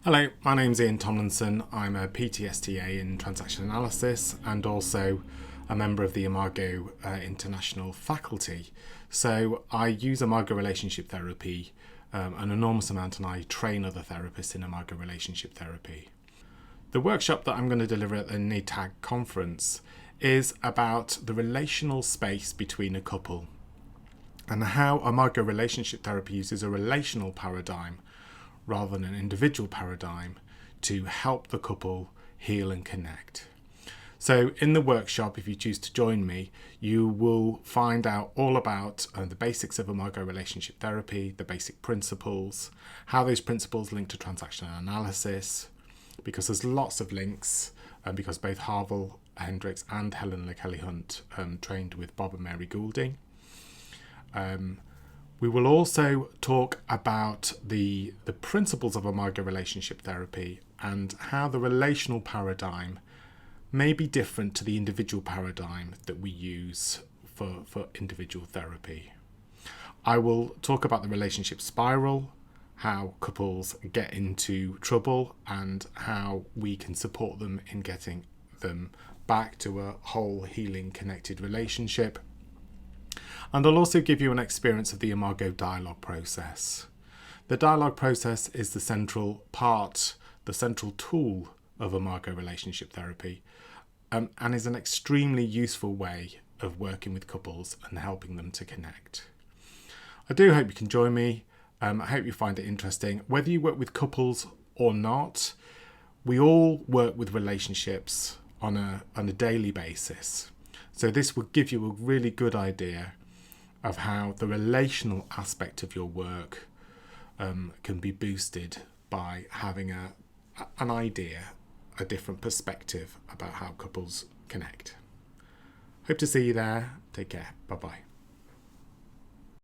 Hello, my name's Ian Tomlinson. I'm a PTSTA in transaction analysis and also a member of the Imago international faculty. So I use Imago relationship therapy an enormous amount, and I train other therapists in Imago relationship therapy. The workshop that I'm going to deliver at the NATAG conference is about the relational space between a couple and how Imago relationship therapy uses a relational paradigm rather than an individual paradigm to help the couple heal and connect. So in the workshop, if you choose to join me, you will find out all about the basics of Imago relationship therapy, the basic principles, how those principles link to transactional analysis, because there's lots of links, because both Harville Hendricks and Helen LaKelly-Hunt trained with Bob and Mary Goulding. We will also talk about the principles of Imago relationship therapy and how the relational paradigm may be different to the individual paradigm that we use for individual therapy. I will talk about the relationship spiral, how couples get into trouble and how we can support them in getting them back to a whole, healing, connected relationship. And I'll also give you an experience of the Imago dialogue process. The dialogue process is the central part, the central tool of Imago relationship therapy, and is an extremely useful way of working with couples and helping them to connect. I do hope you can join me. I hope you find it interesting. Whether you work with couples or not, we all work with relationships on a daily basis. So this will give you a really good idea of how the relational aspect of your work can be boosted by having an idea, a different perspective about how couples connect. Hope to see you there. Take care. Bye-bye.